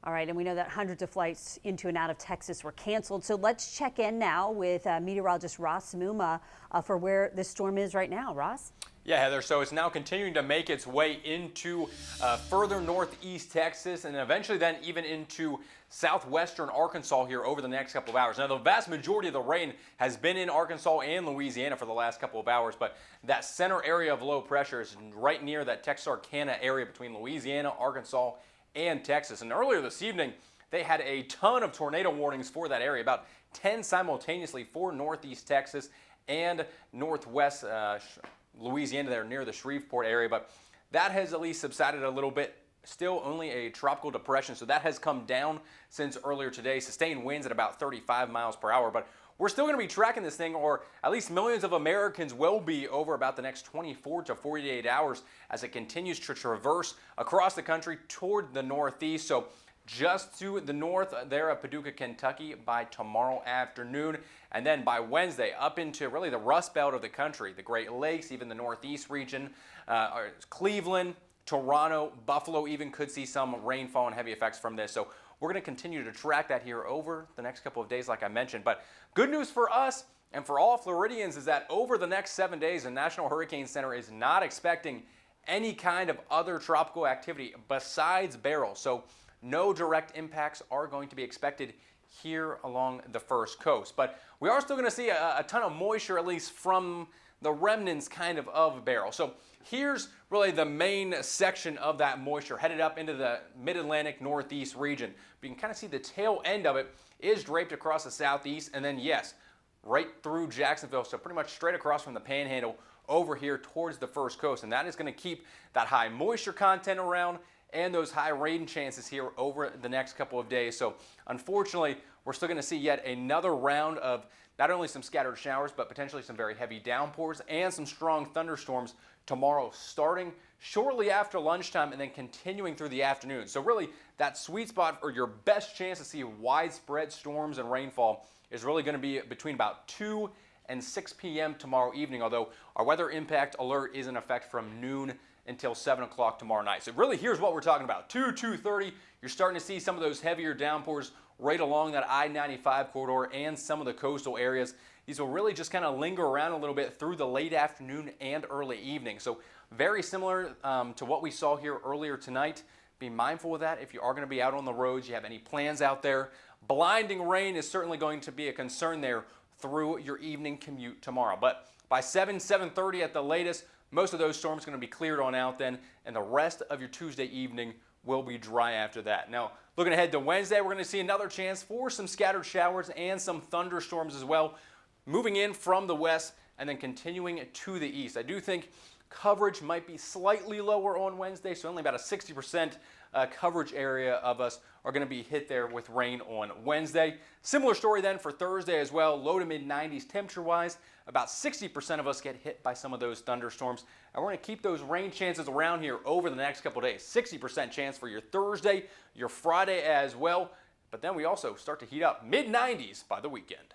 All right, and we know that hundreds of flights into and out of Texas were canceled. So let's check in now with meteorologist Ross Muma for where this storm is right now. Ross? Yeah, Heather, so it's now continuing to make its way into further northeast Texas and eventually then even into southwestern Arkansas here over the next couple of hours. Now, the vast majority of the rain has been in Arkansas and Louisiana for the last couple of hours, but that center area of low pressure is right near that Texarkana area between Louisiana, Arkansas, and Texas. And earlier this evening, they had a ton of tornado warnings for that area, about 10 simultaneously for northeast Texas and northwest Louisiana there near the Shreveport area, but that has at least subsided a little bit. Still only a tropical depression, so that has come down since earlier today. Sustained winds at about 35 miles per hour, but we're still going to be tracking this thing, or at least millions of Americans will be over about the next 24 to 48 hours as it continues to traverse across the country toward the northeast. So just to the north there of Paducah, Kentucky by tomorrow afternoon. And then by Wednesday up into really the Rust Belt of the country, the Great Lakes, even the Northeast region, Cleveland, Toronto, Buffalo even could see some rainfall and heavy effects from this. So we're going to continue to track that here over the next couple of days, like I mentioned. But good news for us and for all Floridians is that over the next 7 days, the National Hurricane Center is not expecting any kind of other tropical activity besides Beryl. So no direct impacts are going to be expected here along the first coast. But we are still going to see a ton of moisture, at least from the remnants of Beryl. So here's really the main section of that moisture headed up into the mid-Atlantic northeast region. But you can kind of see the tail end of it is draped across the southeast, and then yes, right through Jacksonville, so pretty much straight across from the Panhandle over here towards the first coast. And that is going to keep that high moisture content around and those high rain chances here over the next couple of days. So unfortunately, we're still going to see yet another round of not only some scattered showers, but potentially some very heavy downpours and some strong thunderstorms tomorrow, starting shortly after lunchtime and then continuing through the afternoon. So really, that sweet spot or your best chance to see widespread storms and rainfall is really going to be between about 2 and 6 p.m. tomorrow evening, although our weather impact alert is in effect from noon until 7 o'clock tomorrow night. So really, here's what we're talking about. 2:30, you're starting to see some of those heavier downpours right along that I-95 corridor and some of the coastal areas. These will really just kind of linger around a little bit through the late afternoon and early evening. So very similar to what we saw here earlier tonight. Be mindful of that if you are going to be out on the roads, you have any plans out there. Blinding rain is certainly going to be a concern there through your evening commute tomorrow. But by 7:30 at the latest, most of those storms are going to be cleared on out then, and the rest of your Tuesday evening will be dry after that. Now, looking ahead to Wednesday, we're going to see another chance for some scattered showers and some thunderstorms as well, moving in from the west and then continuing to the east. I do think coverage might be slightly lower on Wednesday, so only about a 60% coverage area of us are going to be hit there with rain on Wednesday. Similar story then for Thursday as well, low to mid 90s temperature-wise. About 60% of us get hit by some of those thunderstorms, and we're going to keep those rain chances around here over the next couple of days. 60% chance for your Thursday, your Friday as well, but then we also start to heat up mid 90s by the weekend.